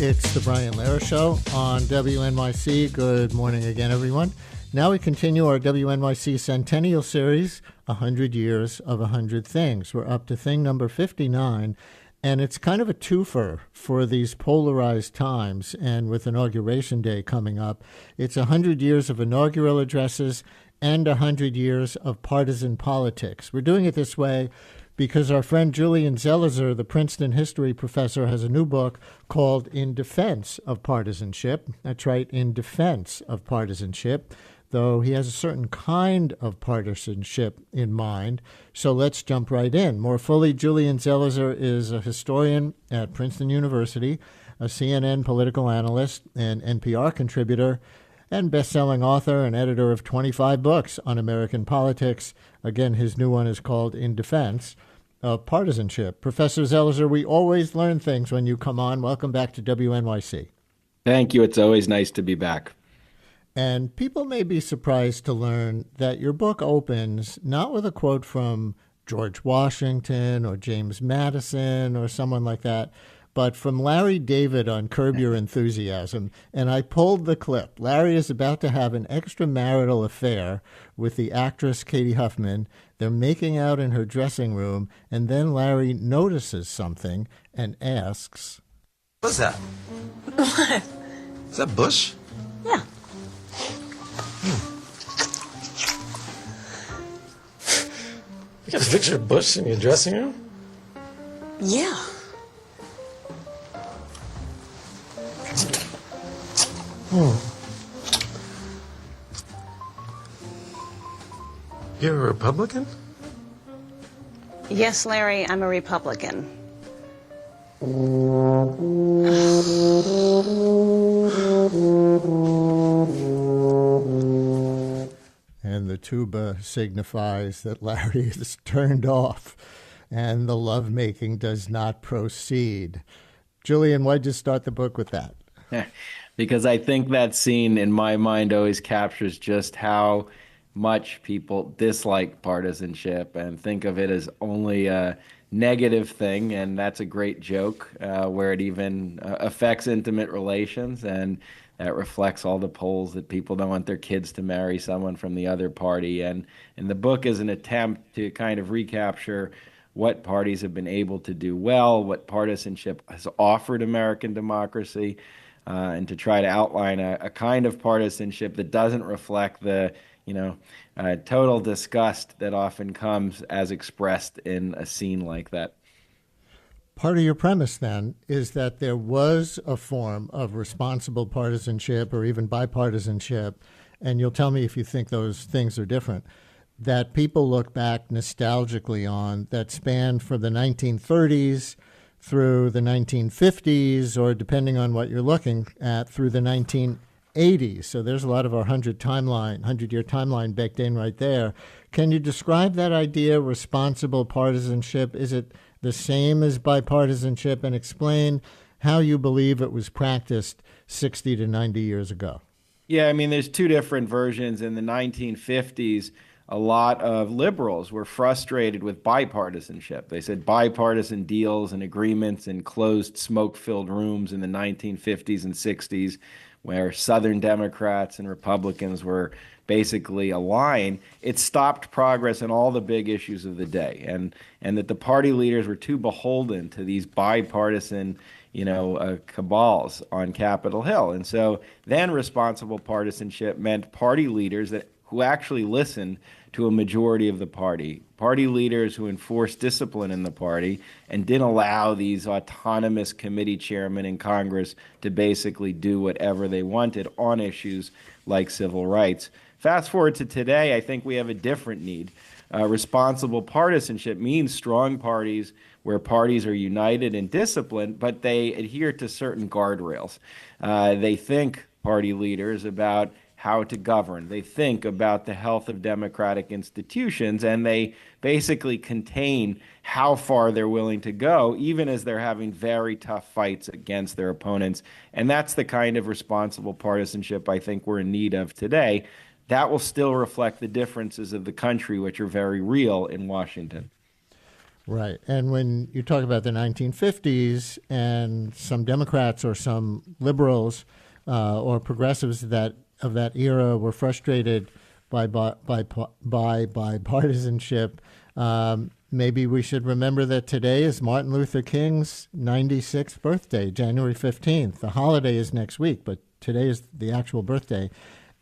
It's the Brian Lehrer Show on WNYC. Good morning again, everyone. Now we continue our WNYC Centennial Series, 100 Years of 100 Things. We're up to thing number 59, and it's kind of a twofer for these polarized times. And with Inauguration Day coming up, it's 100 years of inaugural addresses and 100 years of partisan politics. We're doing it this way because our friend Julian Zelizer, the Princeton history professor, has a new book called In Defense of Partisanship. That's right, In Defense of Partisanship, though he has a certain kind of partisanship in mind. So let's jump right in. More fully, Julian Zelizer is a historian at Princeton University, a CNN political analyst, and NPR contributor, and best-selling author and editor of 25 books on American politics. Again, his new one is called In Defense of Partisanship. Professor Zelizer, we always learn things when you come on. Welcome back to WNYC. Thank you. It's always nice to be back. And people may be surprised to learn that your book opens not with a quote from George Washington or James Madison or someone like that, but from Larry David on Curb Your Enthusiasm. And I pulled the clip. Larry is about to have an extramarital affair with the actress Katie Huffman. They're making out in her dressing room, and then Larry notices something and asks, "What's that? What? Is that Bush?" Yeah. You got a picture of Bush in your dressing room? Yeah. You're a Republican? Yes, Larry, I'm a Republican. and the tuba signifies that Larry is turned off and the lovemaking does not proceed. Julian, why'd you start the book with that? Because I think that scene in my mind always captures just how much people dislike partisanship and think of it as only a negative thing. And that's a great joke where it even affects intimate relations. And that reflects all the polls that people don't want their kids to marry someone from the other party. And the book is an attempt to kind of recapture what parties have been able to do well, what partisanship has offered American democracy, and to try to outline a kind of partisanship that doesn't reflect the total disgust that often comes as expressed in a scene like that. Part of your premise, then, is that there was a form of responsible partisanship or even bipartisanship, and you'll tell me if you think those things are different, that people look back nostalgically on that spanned from the 1930s through the 1950s, or depending on what you're looking at, through the 1980s. So there's a lot of our 100-year timeline baked in right there. Can you describe that idea, responsible partisanship? Is it the same as bipartisanship? And explain how you believe it was practiced 60 to 90 years ago. Yeah, I mean, there's two different versions. In the 1950s, a lot of liberals were frustrated with bipartisanship. They said bipartisan deals and agreements in closed, smoke-filled rooms in the 1950s and 60s, where Southern Democrats and Republicans were basically aligned. It stopped progress in all the big issues of the day, and that the party leaders were too beholden to these bipartisan cabals on Capitol Hill. And so then responsible partisanship meant party leaders who actually listened to a majority of the party leaders who enforced discipline in the party and didn't allow these autonomous committee chairmen in Congress to basically do whatever they wanted on issues like civil rights. Fast forward to today, I think we have a different need. Responsible partisanship means strong parties where parties are united and disciplined, but they adhere to certain guardrails. They think, party leaders, about how to govern. They think about the health of democratic institutions, and they basically contain how far they're willing to go, even as they're having very tough fights against their opponents. And that's the kind of responsible partisanship I think we're in need of today. That will still reflect the differences of the country, which are very real in Washington. Right. And when you talk about the 1950s and some Democrats or some liberals or progressives of that era were frustrated by bipartisanship, maybe we should remember that today is Martin Luther King's 96th birthday, January 15th. The holiday is next week, but today is the actual birthday.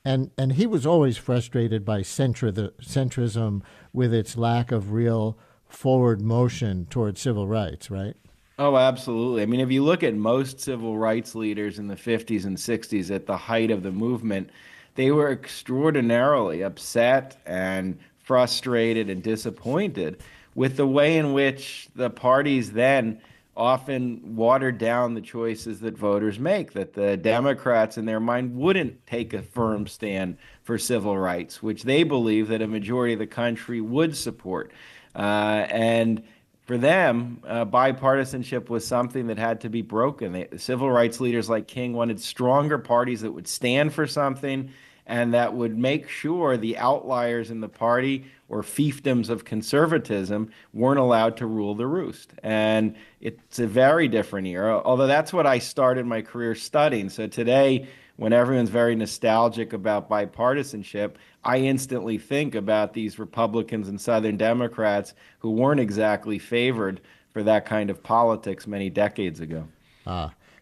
And he was always frustrated by centrism with its lack of real forward motion towards civil rights, right? Oh, absolutely. I mean, if you look at most civil rights leaders in the 50s and 60s at the height of the movement, they were extraordinarily upset and frustrated and disappointed with the way in which the parties then often watered down the choices that voters make, that the Democrats in their mind wouldn't take a firm stand for civil rights, which they believe that a majority of the country would support. And for them, bipartisanship was something that had to be broken. The civil rights leaders like King wanted stronger parties that would stand for something and that would make sure the outliers in the party or fiefdoms of conservatism weren't allowed to rule the roost. And it's a very different era, although that's what I started my career studying. So today, when everyone's very nostalgic about bipartisanship, I instantly think about these Republicans and Southern Democrats who weren't exactly favored for that kind of politics many decades ago.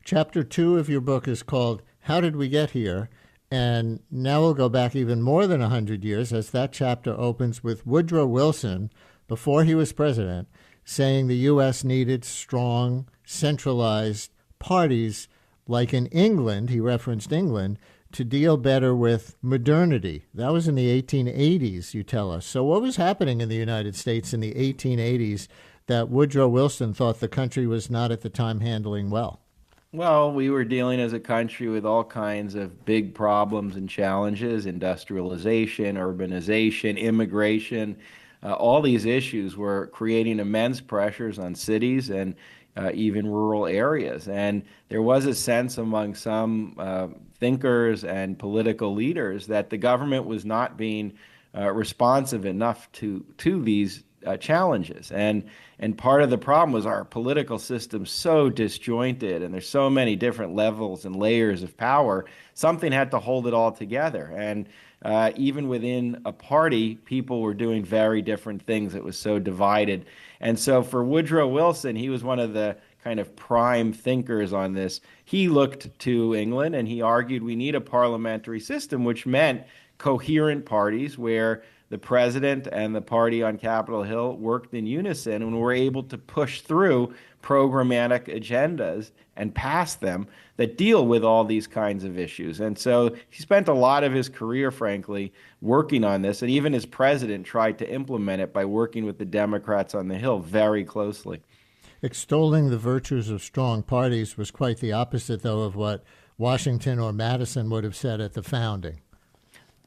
Chapter 2 of your book is called How Did We Get Here? And now we'll go back even more than 100 years, as that chapter opens with Woodrow Wilson, before he was president, saying the U.S. needed strong, centralized parties like in England, he referenced England, to deal better with modernity. That was in the 1880s, you tell us. So what was happening in the United States in the 1880s that Woodrow Wilson thought the country was not at the time handling well? Well, we were dealing as a country with all kinds of big problems and challenges: industrialization, urbanization, immigration. All these issues were creating immense pressures on cities and even rural areas. And there was a sense among some thinkers and political leaders that the government was not being responsive enough to these challenges. And part of the problem was our political system so disjointed, and there's so many different levels and layers of power. Something had to hold it all together. And even within a party, people were doing very different things. It was so divided. And so for Woodrow Wilson, he was one of the kind of prime thinkers on this. He looked to England and he argued we need a parliamentary system, which meant coherent parties where the president and the party on Capitol Hill worked in unison and were able to push through programmatic agendas and pass them that deal with all these kinds of issues. And so he spent a lot of his career, frankly, working on this, and even as president tried to implement it by working with the Democrats on the Hill very closely. Extolling the virtues of strong parties was quite the opposite, though, of what Washington or Madison would have said at the founding.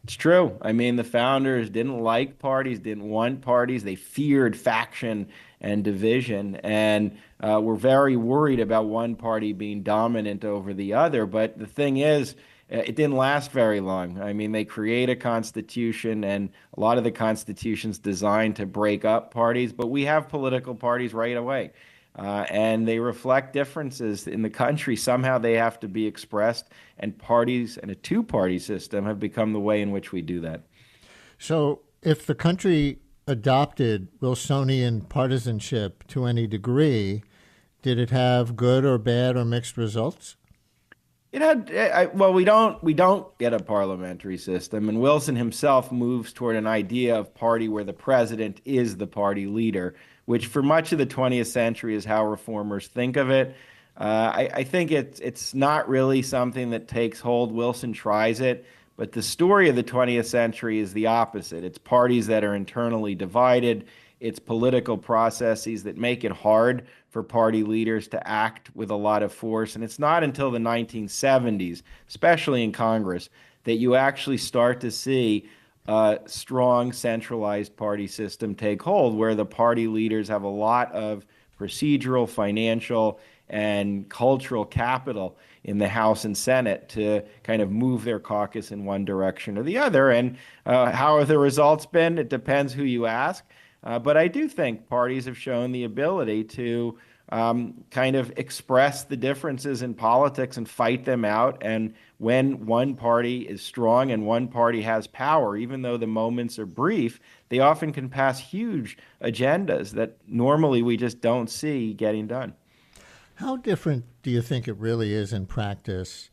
It's true. I mean, the founders didn't like parties, didn't want parties. They feared faction and division, and were very worried about one party being dominant over the other. But the thing is, it didn't last very long. I mean, they create a constitution, and a lot of the constitution's designed to break up parties, but we have political parties right away. And they reflect differences in the country. Somehow they have to be expressed, and parties and a two-party system have become the way in which we do that. So if the country adopted Wilsonian partisanship to any degree, did it have good or bad or mixed results? It had, well, we don't get a parliamentary system, and Wilson himself moves toward an idea of party where the president is the party leader, which for much of the 20th century is how reformers think of it. I think it's not really something that takes hold. Wilson tries it, but the story of the 20th century is the opposite. It's parties that are internally divided. It's political processes that make it hard for party leaders to act with a lot of force. And it's not until the 1970s, especially in Congress, that you actually start to see a strong centralized party system take hold, where the party leaders have a lot of procedural, financial, and cultural capital in the House and Senate to kind of move their caucus in one direction or the other. And how have the results been? It depends who you ask. But I do think parties have shown the ability to kind of express the differences in politics and fight them out. And when one party is strong and one party has power, even though the moments are brief, they often can pass huge agendas that normally we just don't see getting done. How different do you think it really is in practice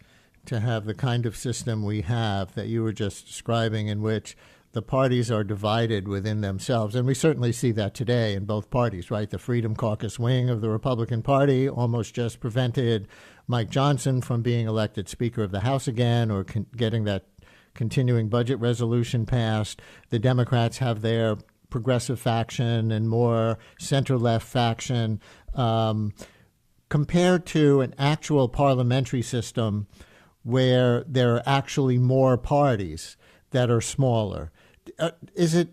to have the kind of system we have that you were just describing, in which the parties are divided within themselves? And we certainly see that today in both parties, right? The Freedom Caucus wing of the Republican Party almost just prevented Mike Johnson from being elected Speaker of the House again, or getting that continuing budget resolution passed. The Democrats have their progressive faction and more center-left faction. Compared to an actual parliamentary system where there are actually more parties that are smaller. Is it,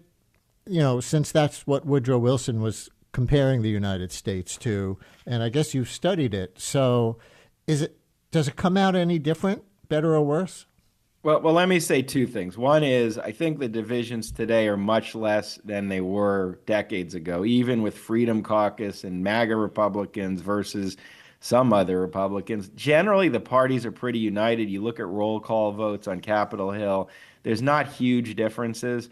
since that's what Woodrow Wilson was comparing the United States to, and I guess you've studied it, so does it come out any different, better or worse? Well, let me say two things. One is, I think the divisions today are much less than they were decades ago, even with Freedom Caucus and MAGA Republicans versus some other Republicans. Generally, the parties are pretty united. You look at roll call votes on Capitol Hill, there's not huge differences.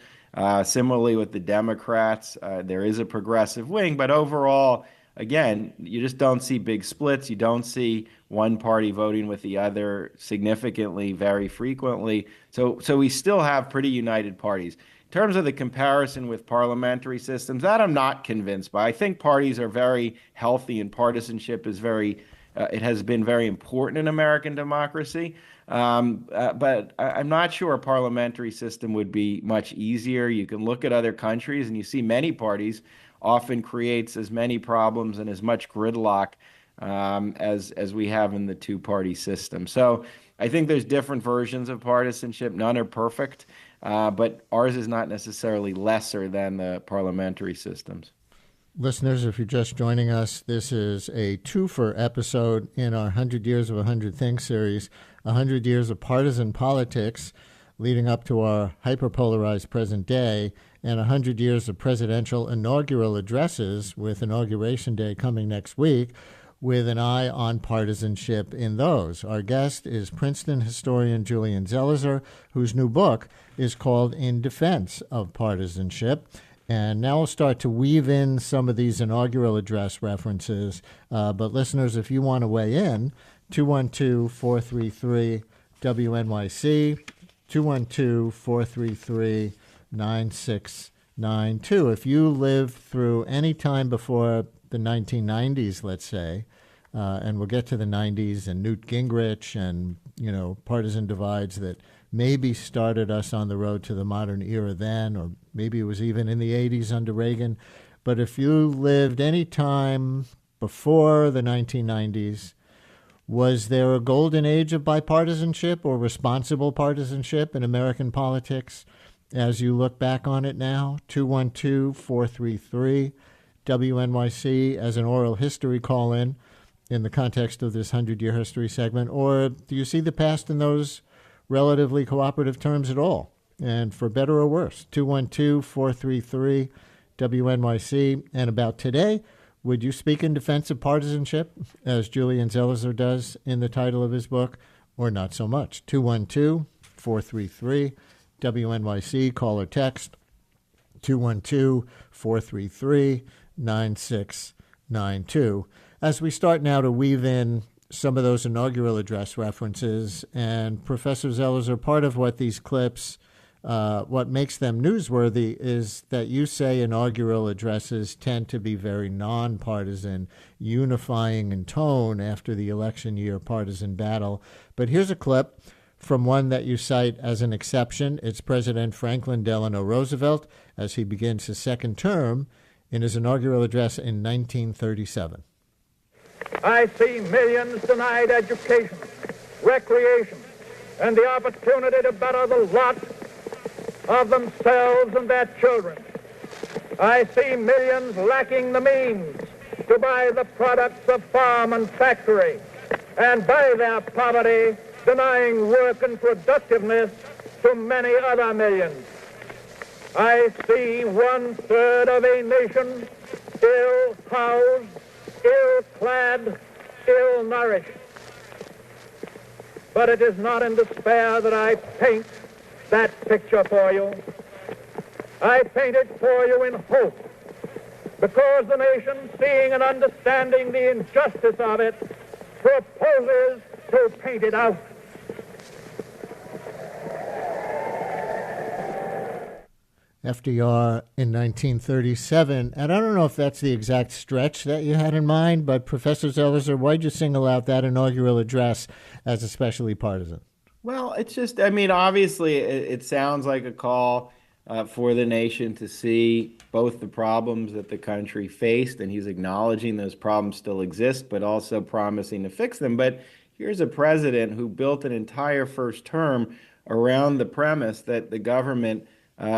Similarly with the Democrats, there is a progressive wing, but overall, again, you just don't see big splits. You don't see one party voting with the other significantly, very frequently. So we still have pretty united parties. In terms of the comparison with parliamentary systems, that I'm not convinced by. I think parties are very healthy, and partisanship is it has been very important in American democracy. But I'm not sure a parliamentary system would be much easier. You can look at other countries, and you see many parties often creates as many problems and as much gridlock as we have in the two-party system. So I think there's different versions of partisanship. None are perfect, but ours is not necessarily lesser than the parliamentary systems. Listeners, if you're just joining us, this is a twofer episode in our 100 Years of 100 Things series, 100 years of partisan politics leading up to our hyperpolarized present day, and 100 years of presidential inaugural addresses, with Inauguration Day coming next week, with an eye on partisanship in those. Our guest is Princeton historian Julian Zelizer, whose new book is called In Defense of Partisanship. And now we'll start to weave in some of these inaugural address references. But listeners, if you want to weigh in, 212-433-WNYC, 212-433-9692. If you lived through any time before the 1990s, let's say, and we'll get to the 90s and Newt Gingrich and, partisan divides that maybe started us on the road to the modern era then, or maybe it was even in the 80s under Reagan. But if you lived any time before the 1990s, was there a golden age of bipartisanship or responsible partisanship in American politics as you look back on it now? 212-433-WNYC as an oral history call-in in the context of this 100-year history segment. Or do you see the past in those relatively cooperative terms at all? And for better or worse, 212-433-WNYC. And about today, would you speak in defense of partisanship, as Julian Zelizer does in the title of his book, or not so much? 212-433-WNYC, call or text, 212-433-9692. As we start now to weave in some of those inaugural address references, and Professor Zelizer, part of what these clips, what makes them newsworthy is that you say inaugural addresses tend to be very nonpartisan, unifying in tone after the election year partisan battle. But here's a clip from one that you cite as an exception. It's President Franklin Delano Roosevelt as he begins his second term in his inaugural address in 1937. I see millions denied education, recreation, and the opportunity to better the lot of themselves and their children. I see millions lacking the means to buy the products of farm and factory, and by their poverty denying work and productiveness to many other millions. I see 1/3 of a nation ill-housed, ill-clad, ill-nourished. But it is not in despair that I paint that picture for you. I paint it for you in hope, because the nation, seeing and understanding the injustice of it, proposes to paint it out. FDR in 1937, and I don't know if that's the exact stretch that you had in mind, but Professor Zelizer, why'd you single out that inaugural address as especially partisan? Well, it's just, I mean, obviously it sounds like a call for the nation to see both the problems that the country faced, and he's acknowledging those problems still exist, but also promising to fix them. But here's a president who built an entire first term around the premise that the government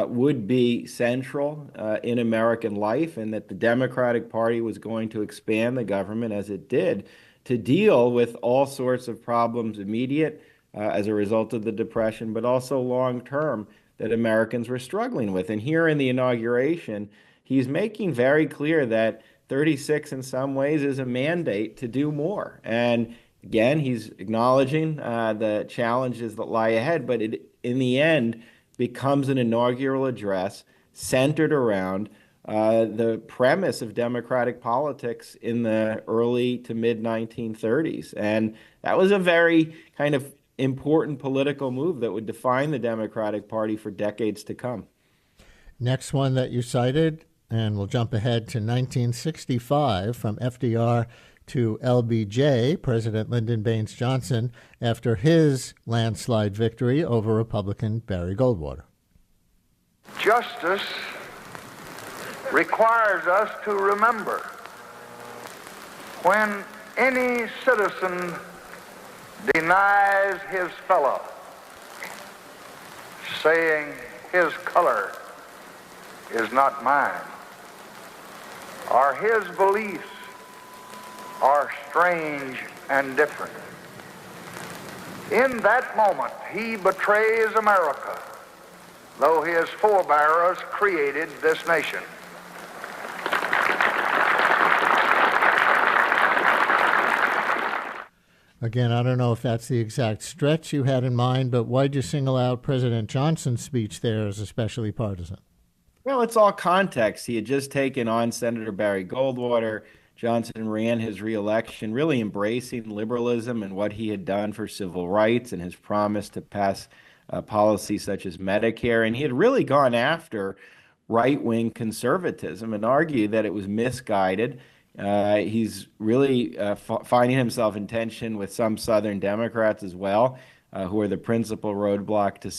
would be central in American life, and that the Democratic Party was going to expand the government as it did to deal with all sorts of problems immediate as a result of the Depression, but also long-term that Americans were struggling with. And here in the inauguration, he's making very clear that 36 in some ways is a mandate to do more. And again, he's acknowledging the challenges that lie ahead, but it, in the end, becomes an inaugural address centered around the premise of democratic politics in the early to mid 1930s. And that was a very kind of important political move that would define the Democratic Party for decades to come. Next one that you cited, and we'll jump ahead to 1965 from FDR to LBJ, President Lyndon Baines Johnson, after his landslide victory over Republican Barry Goldwater. Justice requires us to remember when any citizen denies his fellow, saying his color is not mine, or his beliefs are strange and different. In that moment, he betrays America, though his forebears created this nation. Again, I don't know if that's the exact stretch you had in mind, but why'd you single out President Johnson's speech there as especially partisan? Well, it's all context. He had just taken on Senator Barry Goldwater. Johnson ran his reelection, really embracing liberalism and what he had done for civil rights and his promise to pass policies such as Medicare. And he had really gone after right-wing conservatism and argued that it was misguided. He's really finding himself in tension with some Southern Democrats as well, who are the principal roadblock to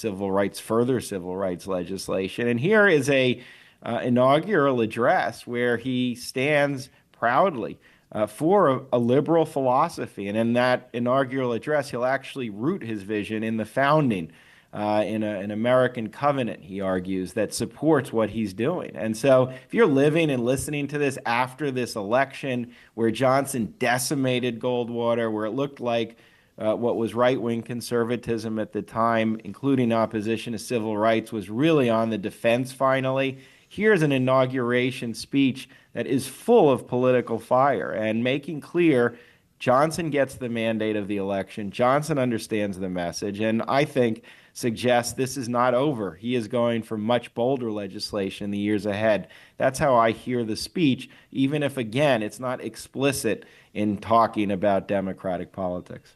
further civil rights legislation. And here is a inaugural address where he stands proudly for a liberal philosophy. And in that inaugural address, he'll actually root his vision in the founding, in an American covenant, he argues, that supports what he's doing. And so if you're living and listening to this after this election where Johnson decimated Goldwater, where it looked like what was right-wing conservatism at the time, including opposition to civil rights, was really on the defense finally, here's an inauguration speech that is full of political fire and making clear Johnson gets the mandate of the election. Johnson understands the message, and I think suggests this is not over. He is going for much bolder legislation in the years ahead. That's how I hear the speech, even if, again, it's not explicit in talking about democratic politics.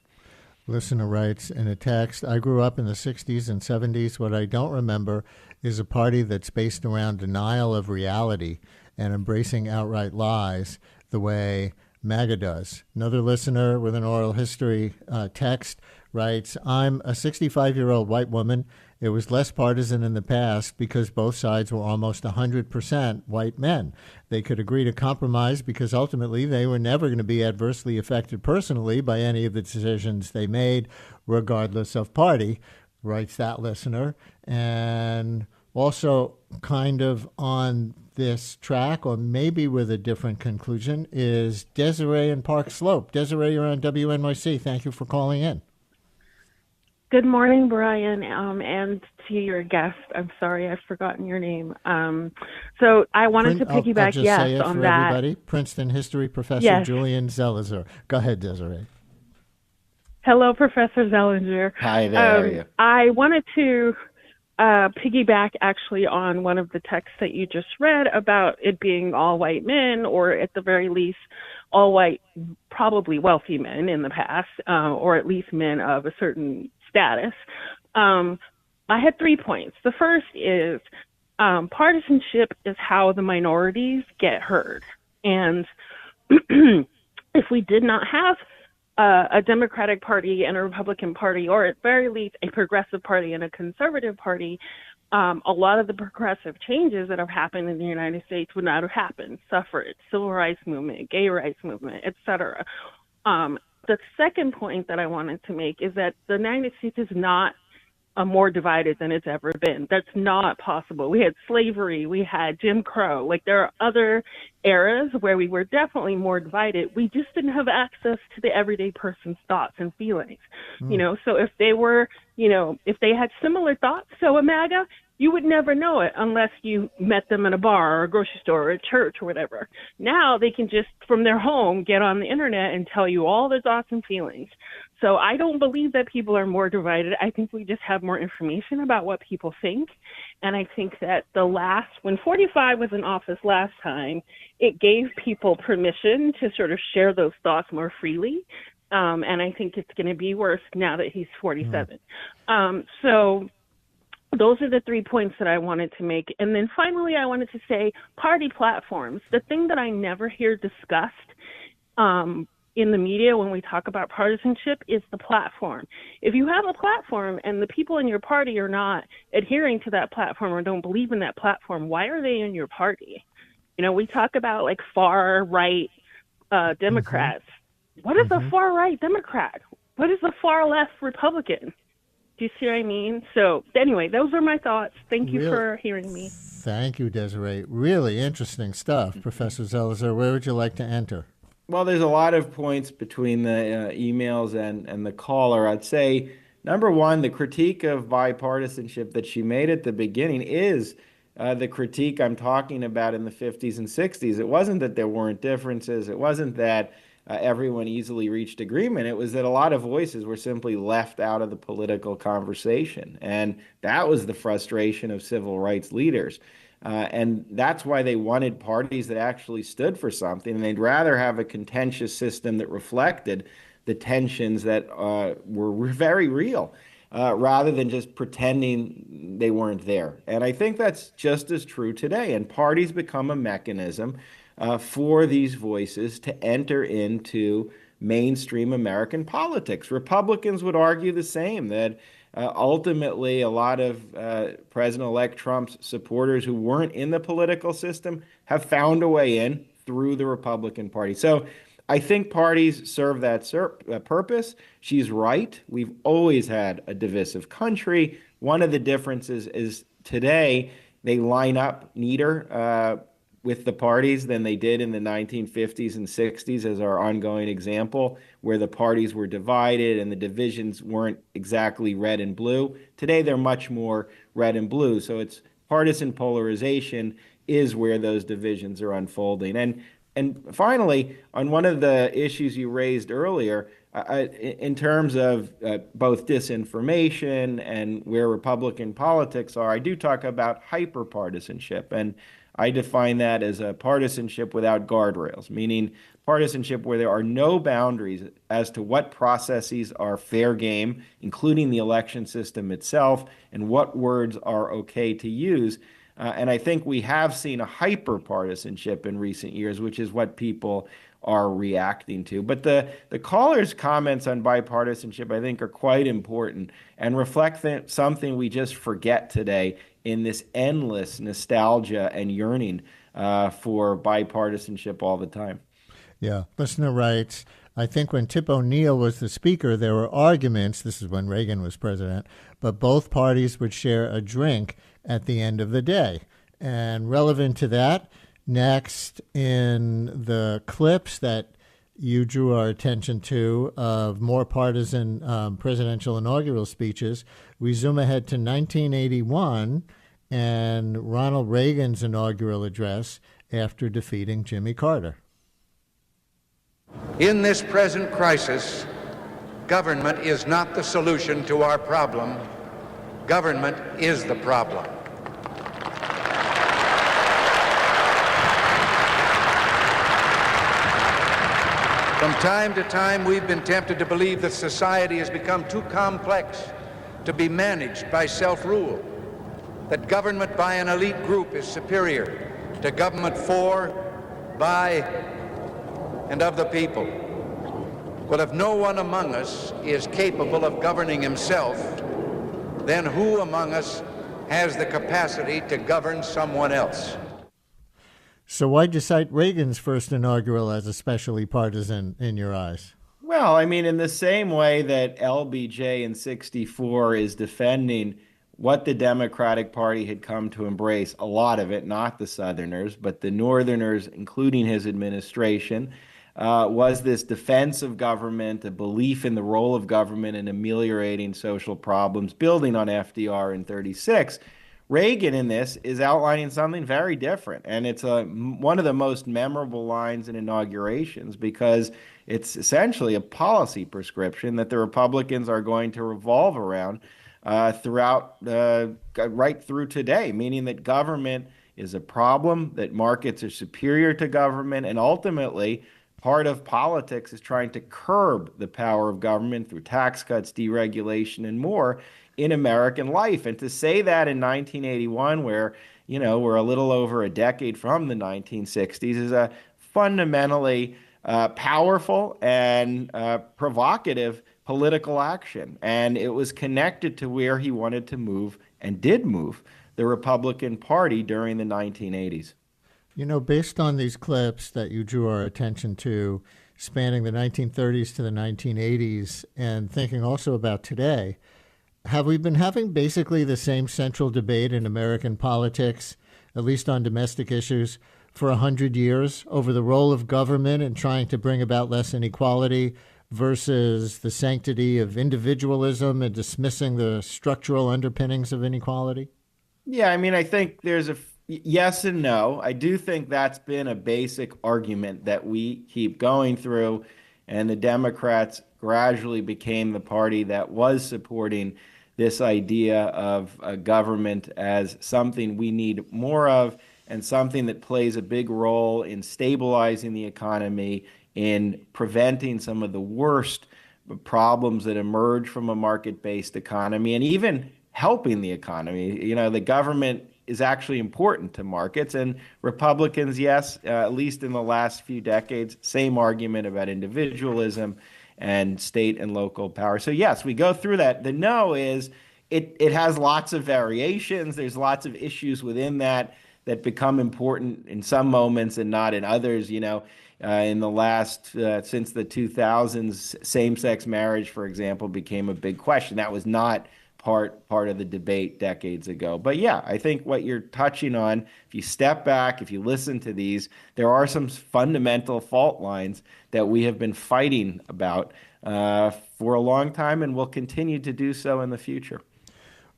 Listener writes in a text, I grew up in the 60s and 70s. What I don't remember is a party that's based around denial of reality and embracing outright lies the way MAGA does. Another listener with an oral history text writes, I'm a 65-year-old white woman. It was less partisan in the past because both sides were almost 100% white men. They could agree to compromise because ultimately they were never going to be adversely affected personally by any of the decisions they made, regardless of party, writes that listener. And also kind of on this track, or maybe with a different conclusion, is Desiree in Park Slope. Desiree, you're on WNYC. Thank you for calling in. Good morning, Brian, and to your guest. I'm sorry, I've forgotten your name. So I wanted to piggyback, I'll just say it on for that. everybody. Princeton history professor Yes. Julian Zelizer. Go ahead, Desiree. Hello, Professor Zelizer. Hi there, how are you? I wanted to piggyback actually on one of the texts that you just read about it being all white men, or at the very least, all white, probably wealthy men in the past, or at least men of a certain status. I had 3 points. The first is partisanship is how the minorities get heard. And if we did not have a Democratic Party and a Republican Party, or at very least a progressive party and a conservative party, a lot of the progressive changes that have happened in the United States would not have happened. Suffrage, civil rights movement, gay rights movement, etc. The second point that I wanted to make is that the United States is not more divided than it's ever been. That's not possible. We had slavery, we had Jim Crow. Like, there are other eras where we were definitely more divided. We just didn't have access to the everyday person's thoughts and feelings. You know, so if they were, if they had similar thoughts, so a MAGA, you would never know it unless you met them in a bar or a grocery store or a church or whatever. Now they can just, from their home, get on the internet and tell you all their thoughts and feelings. So I don't believe that people are more divided. I think we just have more information about what people think. And I think that when 45 was in office last time, it gave people permission to sort of share those thoughts more freely. And I think it's going to be worse now that he's 47. So those are the 3 points that I wanted to make. And then finally, I wanted to say party platforms. The thing that I never hear discussed in the media when we talk about partisanship is the platform. If you have a platform and the people in your party are not adhering to that platform or don't believe in that platform, why are they in your party? We talk about like far right Democrats. What is a far right Democrat? What is a far left Republican? Do you see what I mean? So anyway, those are my thoughts. Thank you for hearing me. Thank you, Desiree. Really interesting stuff. Professor Zelizer, where would you like to enter? Well, there's a lot of points between the emails and the caller. I'd say, number one, the critique of bipartisanship that she made at the beginning is the critique I'm talking about in the 50s and 60s. It wasn't that there weren't differences. It wasn't that everyone easily reached agreement. It was that a lot of voices were simply left out of the political conversation. And that was the frustration of civil rights leaders. And that's why they wanted parties that actually stood for something. And they'd rather have a contentious system that reflected the tensions that were very real, rather than just pretending they weren't there. And I think that's just as true today. And parties become a mechanism for these voices to enter into mainstream American politics. Republicans would argue the same, that ultimately a lot of President-elect Trump's supporters who weren't in the political system have found a way in through the Republican Party. So I think parties serve that purpose. She's right. We've always had a divisive country. One of the differences is today they line up neater with the parties than they did in the 1950s and 60s, as our ongoing example, where the parties were divided and the divisions weren't exactly red and blue. Today, they're much more red and blue. So it's partisan polarization is where those divisions are unfolding. And finally, on one of the issues you raised earlier, in terms of both disinformation and where Republican politics are, I do talk about hyperpartisanship. And I define that as a partisanship without guardrails, meaning partisanship where there are no boundaries as to what processes are fair game, including the election system itself, and what words are okay to use. And I think we have seen a hyper-partisanship in recent years, which is what people are reacting to. But the caller's comments on bipartisanship, I think, are quite important and reflect something we just forget today in this endless nostalgia and yearning for bipartisanship all the time. Yeah. Listener writes, I think when Tip O'Neill was the speaker, there were arguments, this is when Reagan was president, but both parties would share a drink at the end of the day. And relevant to that, next in the clips that you drew our attention to of more partisan presidential inaugural speeches. We zoom ahead to 1981 and Ronald Reagan's inaugural address after defeating Jimmy Carter. In this present crisis, government is not the solution to our problem. Government is the problem. From time to time, we've been tempted to believe that society has become too complex to be managed by self-rule, that government by an elite group is superior to government for, by, and of the people. Well, if no one among us is capable of governing himself, then who among us has the capacity to govern someone else? So why'd you cite Reagan's first inaugural as especially partisan in your eyes? Well, I mean, in the same way that LBJ in 64 is defending what the Democratic Party had come to embrace, a lot of it, not the Southerners, but the Northerners, including his administration, was this defense of government, a belief in the role of government in ameliorating social problems, building on FDR in 36. Reagan in this is outlining something very different, and it's one of the most memorable lines in inaugurations because it's essentially a policy prescription that the Republicans are going to revolve around throughout right through today, meaning that government is a problem, that markets are superior to government, and ultimately part of politics is trying to curb the power of government through tax cuts, deregulation, and more in American life. And to say that in 1981, where, you know, we're a little over a decade from the 1960s, is a fundamentally powerful and provocative political action. And it was connected to where he wanted to move and did move the Republican Party during the 1980s. You know, based on these clips that you drew our attention to, spanning the 1930s to the 1980s, and thinking also about today, have we been having basically the same central debate in American politics, at least on domestic issues, for 100 years over the role of government in trying to bring about less inequality versus the sanctity of individualism and dismissing the structural underpinnings of inequality? Yeah, I mean, I think there's a yes and no. I do think that's been a basic argument that we keep going through, and the Democrats gradually became the party that was supporting this idea of government as something we need more of and something that plays a big role in stabilizing the economy, in preventing some of the worst problems that emerge from a market-based economy, and even helping the economy. You know, the government is actually important to markets, and Republicans, yes, at least in the last few decades, same argument about individualism and state and local power. So yes, we go through that. The no is it has lots of variations. There's lots of issues within that become important in some moments and not in others. You know, in the last, since the 2000s, same-sex marriage, for example, became a big question. That was not part of the debate decades ago. But yeah, I think what you're touching on, if you step back, if you listen to these, there are some fundamental fault lines that we have been fighting about for a long time and will continue to do so in the future.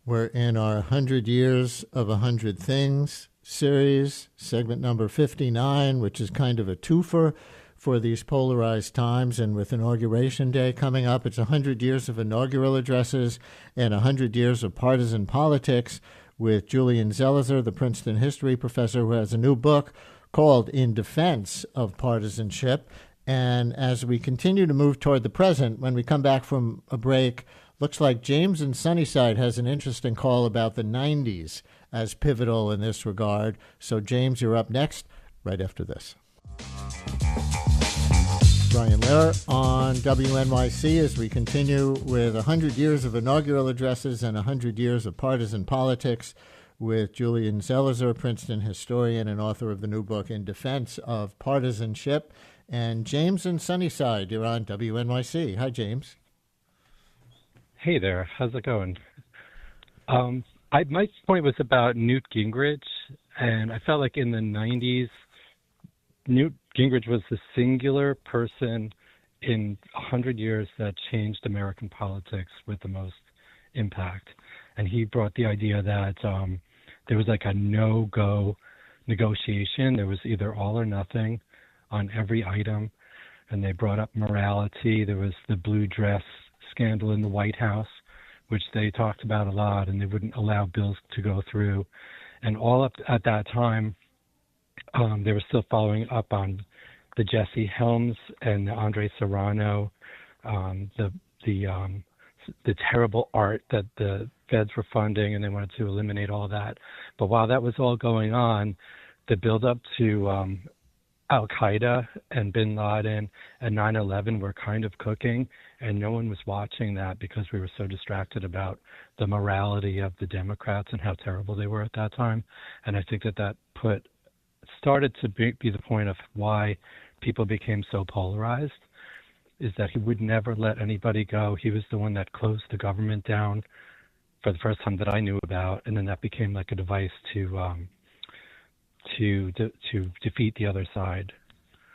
We're in our 100 Years of 100 Things series, segment number 59, which is kind of a twofer for these polarized times. And with Inauguration Day coming up, it's 100 years of inaugural addresses and 100 years of partisan politics with Julian Zelizer, the Princeton history professor, who has a new book called In Defense of Partisanship. And as we continue to move toward the present, when we come back from a break, looks like James in Sunnyside has an interesting call about the 90s as pivotal in this regard. So, James, you're up next, right after this. Brian Lehrer on WNYC as we continue with 100 years of inaugural addresses and 100 years of partisan politics with Julian Zelizer, Princeton historian and author of the new book In Defense of Partisanship. And James in Sunnyside, you're on WNYC. Hi, James. Hey there. How's it going? My point was about Newt Gingrich, and I felt like in the 90s, Newt Gingrich was the singular person in 100 years that changed American politics with the most impact. And he brought the idea that there was like a no-go negotiation. There was either all or nothing on every item. And they brought up morality. There was the blue dress scandal in the White House, which they talked about a lot, and they wouldn't allow bills to go through. And all up at that time, they were still following up on the Jesse Helms and the Andre Serrano, the terrible art that the feds were funding, and they wanted to eliminate all that. But while that was all going on, the build-up to Al-Qaeda and bin Laden and 9/11 were kind of cooking, and no one was watching that because we were so distracted about the morality of the Democrats and how terrible they were at that time. And I think that started to be the point of why people became so polarized, is that he would never let anybody go. He was the one that closed the government down for the first time that I knew about, and then that became like a device to defeat the other side.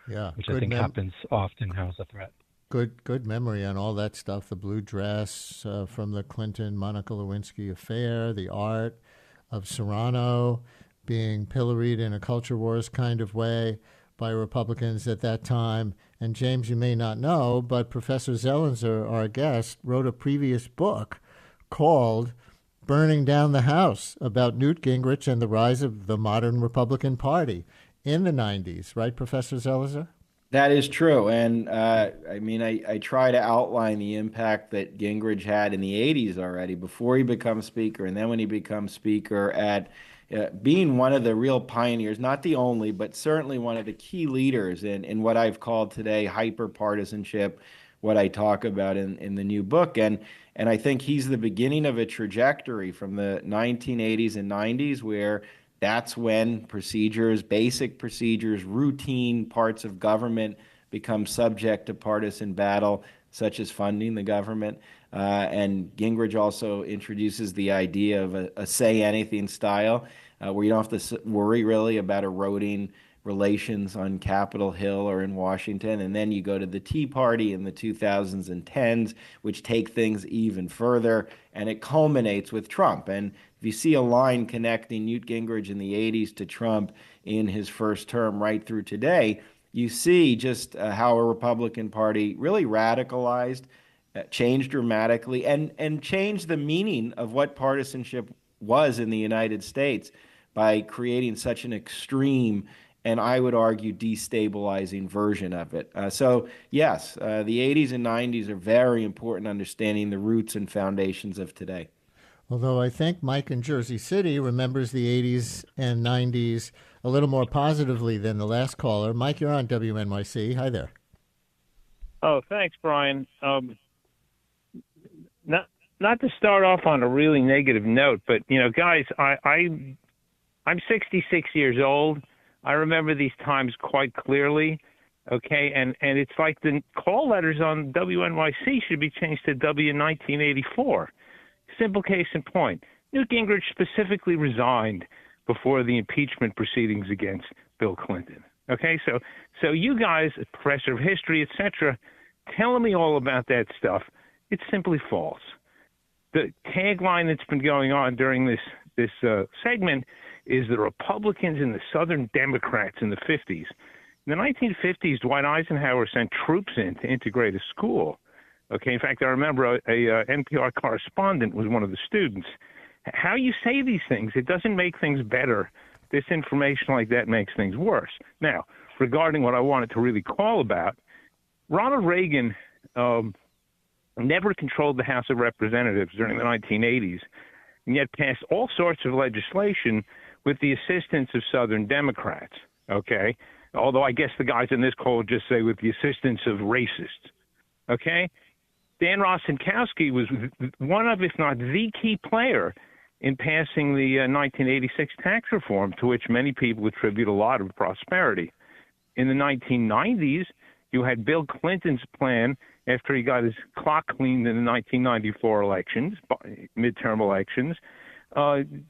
Yeah, which I think happens often now as a threat. Good memory on all that stuff. The blue dress from the Clinton-Monica Lewinsky affair, the art of Serrano being pilloried in a culture wars kind of way by Republicans at that time. And James, you may not know, but Professor Zelizer, our guest, wrote a previous book called Burning Down the House about Newt Gingrich and the rise of the modern Republican Party in the 90s. Right, Professor Zelizer? That is true. And I try to outline the impact that Gingrich had in the 80s already, before he becomes speaker, and then when he becomes speaker, at being one of the real pioneers, not the only, but certainly one of the key leaders in what I've called today hyper-partisanship, what I talk about in the new book. And I think he's the beginning of a trajectory from the 1980s and 90s where that's when procedures, basic procedures, routine parts of government become subject to partisan battle, such as funding the government. And Gingrich also introduces the idea of a say-anything style, where you don't have to worry really about eroding relations on Capitol Hill or in Washington. And then you go to the Tea Party in the 2000s and 10s, which take things even further, and it culminates with Trump. And if you see a line connecting Newt Gingrich in the 80s to Trump in his first term right through today, you see just how a Republican Party really radicalized, changed dramatically, and changed the meaning of what partisanship was in the United States by creating such an extreme and, I would argue, destabilizing version of it. So yes, the 80s and 90s are very important understanding the roots and foundations of today. Although I think Mike in Jersey City remembers the 80s and 90s a little more positively than the last caller. Mike, you're on WNYC. Hi there. Oh, thanks, Brian. Not to start off on a really negative note, but, guys, I'm 66 years old. I remember these times quite clearly, okay? And it's like the call letters on WNYC should be changed to W1984. Simple case in point. Newt Gingrich specifically resigned before the impeachment proceedings against Bill Clinton, okay? So you guys, professor of history, etc., telling me all about that stuff, it's simply false. The tagline that's been going on during this segment is the Republicans and the Southern Democrats in the 50s. In the 1950s, Dwight Eisenhower sent troops in to integrate a school. Okay, in fact, I remember a NPR correspondent was one of the students. How you say these things, it doesn't make things better. Disinformation like that makes things worse. Now, regarding what I wanted to really call about, Ronald Reagan never controlled the House of Representatives during the 1980s, and yet passed all sorts of legislation with the assistance of Southern Democrats, okay? Although I guess the guys in this call would just say with the assistance of racists, okay? Dan Rostenkowski was one of, if not the key player in passing the 1986 tax reform, to which many people attribute a lot of prosperity. In the 1990s, you had Bill Clinton's plan after he got his clock cleaned in the 1994 elections, midterm elections,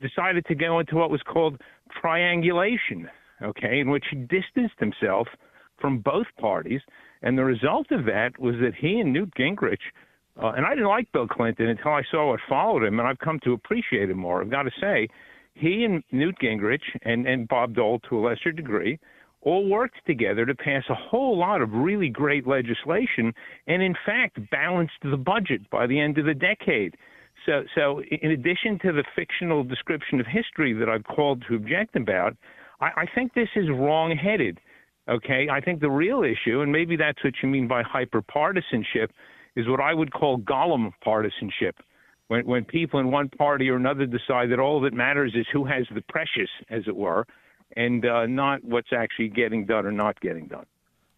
decided to go into what was called triangulation, okay, in which he distanced himself from both parties. And the result of that was that he and Newt Gingrich, and I didn't like Bill Clinton until I saw what followed him, and I've come to appreciate him more. I've got to say, he and Newt Gingrich and Bob Dole, to a lesser degree, all worked together to pass a whole lot of really great legislation and, in fact, balanced the budget by the end of the decade. So in addition to the fictional description of history that I've called to object about, I think this is wrong-headed, okay? I think the real issue, and maybe that's what you mean by hyper-partisanship, is what I would call Gollum partisanship, when people in one party or another decide that all that matters is who has the precious, as it were, and not what's actually getting done or not getting done.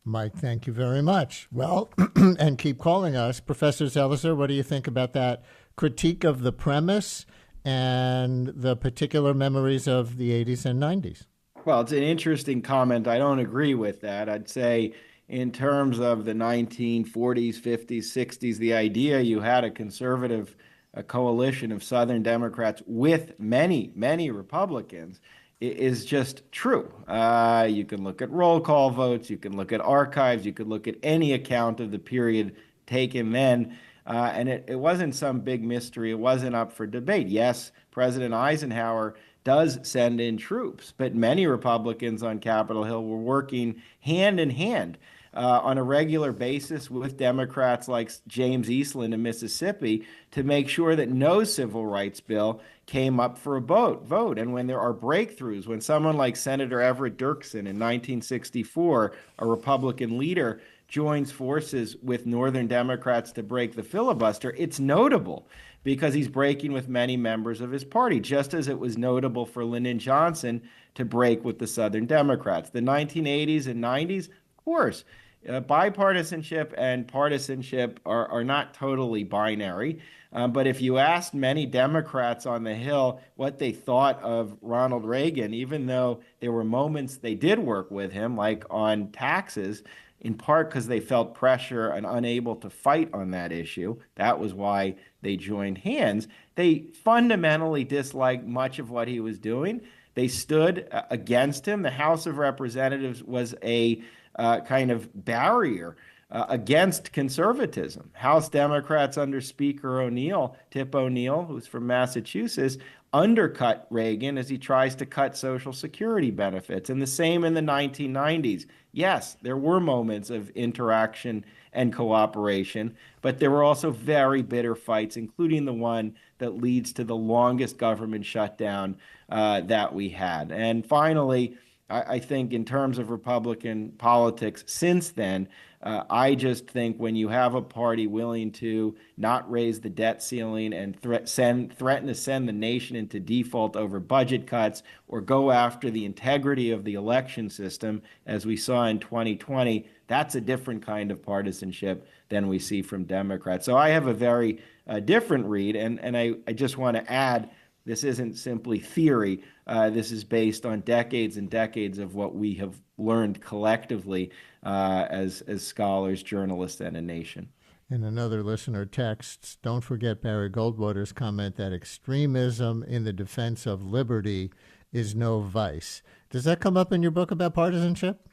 Mike, thank you very much. Well, and keep calling us. Professor Zelizer, what do you think about that critique of the premise and the particular memories of the 80s and 90s? Well, it's an interesting comment. I don't agree with that. I'd say in terms of the 1940s, 50s, 60s, the idea you had a coalition of Southern Democrats with many, many Republicans is just true. You can look at roll call votes, you can look at archives, you could look at any account of the period taken then, and it wasn't some big mystery. It wasn't up for debate. Yes, President Eisenhower does send in troops, but many Republicans on Capitol Hill were working hand in hand on a regular basis with Democrats like James Eastland in Mississippi to make sure that no civil rights bill came up for a vote. And when there are breakthroughs, when someone like Senator Everett Dirksen in 1964, a Republican leader, joins forces with Northern Democrats to break the filibuster, it's notable because he's breaking with many members of his party, just as it was notable for Lyndon Johnson to break with the Southern Democrats. The 1980s and 90s, of course, bipartisanship and partisanship are not totally binary. But if you asked many Democrats on the Hill what they thought of Ronald Reagan, even though there were moments they did work with him, like on taxes, in part because they felt pressure and unable to fight on that issue. That was why they joined hands. They fundamentally disliked much of what he was doing. They stood against him. The House of Representatives was a kind of barrier against conservatism. House Democrats under Speaker O'Neill, Tip O'Neill, who's from Massachusetts, undercut Reagan as he tries to cut Social Security benefits. And the same in the 1990s. Yes, there were moments of interaction and cooperation, but there were also very bitter fights, including the one that leads to the longest government shutdown that we had. And finally, I think in terms of Republican politics since then, I just think when you have a party willing to not raise the debt ceiling and threaten to send the nation into default over budget cuts or go after the integrity of the election system, as we saw in 2020, that's a different kind of partisanship than we see from Democrats. So I have a very different read, and I just want to add, this isn't simply theory. This is based on decades and decades of what we have learned collectively as scholars, journalists, and a nation. And another listener texts, don't forget Barry Goldwater's comment that extremism in the defense of liberty is no vice. Does that come up in your book about partisanship?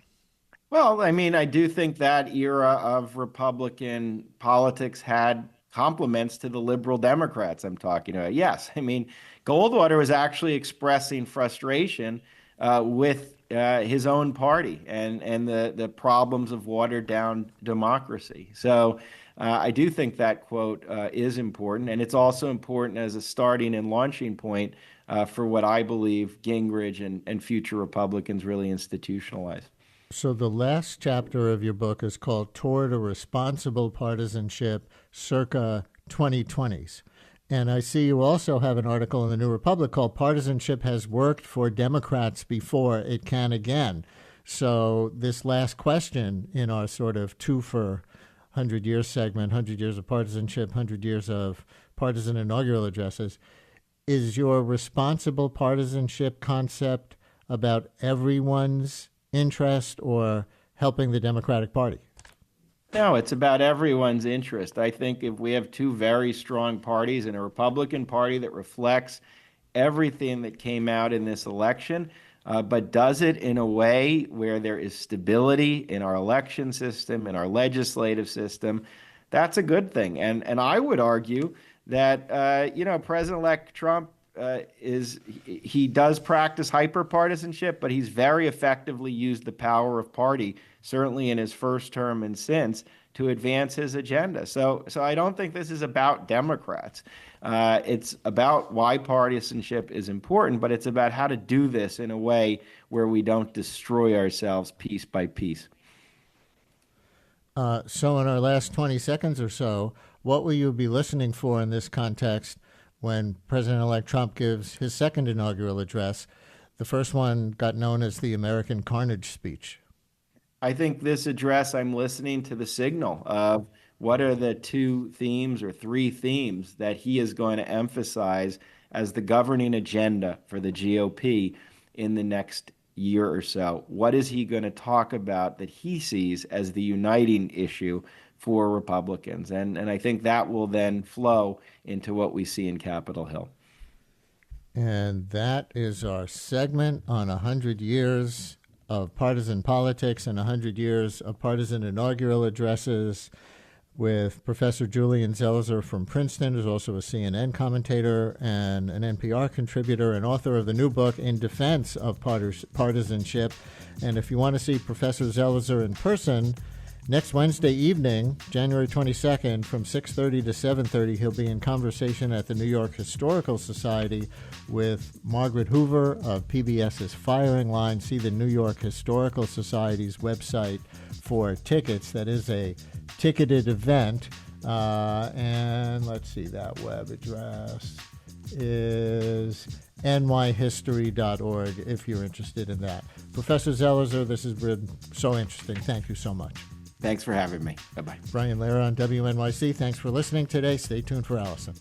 Well, I mean, I do think that era of Republican politics had compliments to the liberal Democrats I'm talking about. Yes, I mean, Goldwater was actually expressing frustration with his own party and the problems of watered down democracy. So I do think that quote is important, and it's also important as a starting and launching point for what I believe Gingrich and future Republicans really institutionalize. So the last chapter of your book is called Toward a Responsible Partisanship circa 2020s. And I see you also have an article in the New Republic called Partisanship Has Worked for Democrats Before It Can Again. So this last question in our sort of two for 100 years segment, 100 years of partisanship, 100 years of partisan inaugural addresses, is your responsible partisanship concept about everyone's interest or helping the Democratic Party? No, it's about everyone's interest. I think if we have two very strong parties and a Republican Party that reflects everything that came out in this election, but does it in a way where there is stability in our election system, in our legislative system. That's a good thing. And I would argue that, President-elect Trump he does practice hyperpartisanship, but he's very effectively used the power of party, certainly in his first term and since, to advance his agenda. So I don't think this is about Democrats. It's about why partisanship is important, but it's about how to do this in a way where we don't destroy ourselves piece by piece. So in our last 20 seconds or so, what will you be listening for in this context when President-elect Trump gives his second inaugural address? The first one got known as the American Carnage speech. I think this address, I'm listening to the signal of what are the two themes or three themes that he is going to emphasize as the governing agenda for the GOP in the next year or so. What is he going to talk about that he sees as the uniting issue for Republicans? And I think that will then flow into what we see in Capitol Hill. And that is our segment on 100 years of partisan politics and 100 years of partisan inaugural addresses with Professor Julian Zelizer from Princeton, who's also a CNN commentator and an NPR contributor and author of the new book, In Defense of Partisanship. And if you want to see Professor Zelizer in person, next Wednesday evening, January 22nd, from 6:30 to 7:30, he'll be in conversation at the New York Historical Society with Margaret Hoover of PBS's Firing Line. See the New York Historical Society's website for tickets. That is a ticketed event. And let's see, that web address is nyhistory.org if you're interested in that. Professor Zelizer, this has been so interesting. Thank you so much. Thanks for having me. Bye-bye. Brian Lehrer on WNYC. Thanks for listening today. Stay tuned for Allison.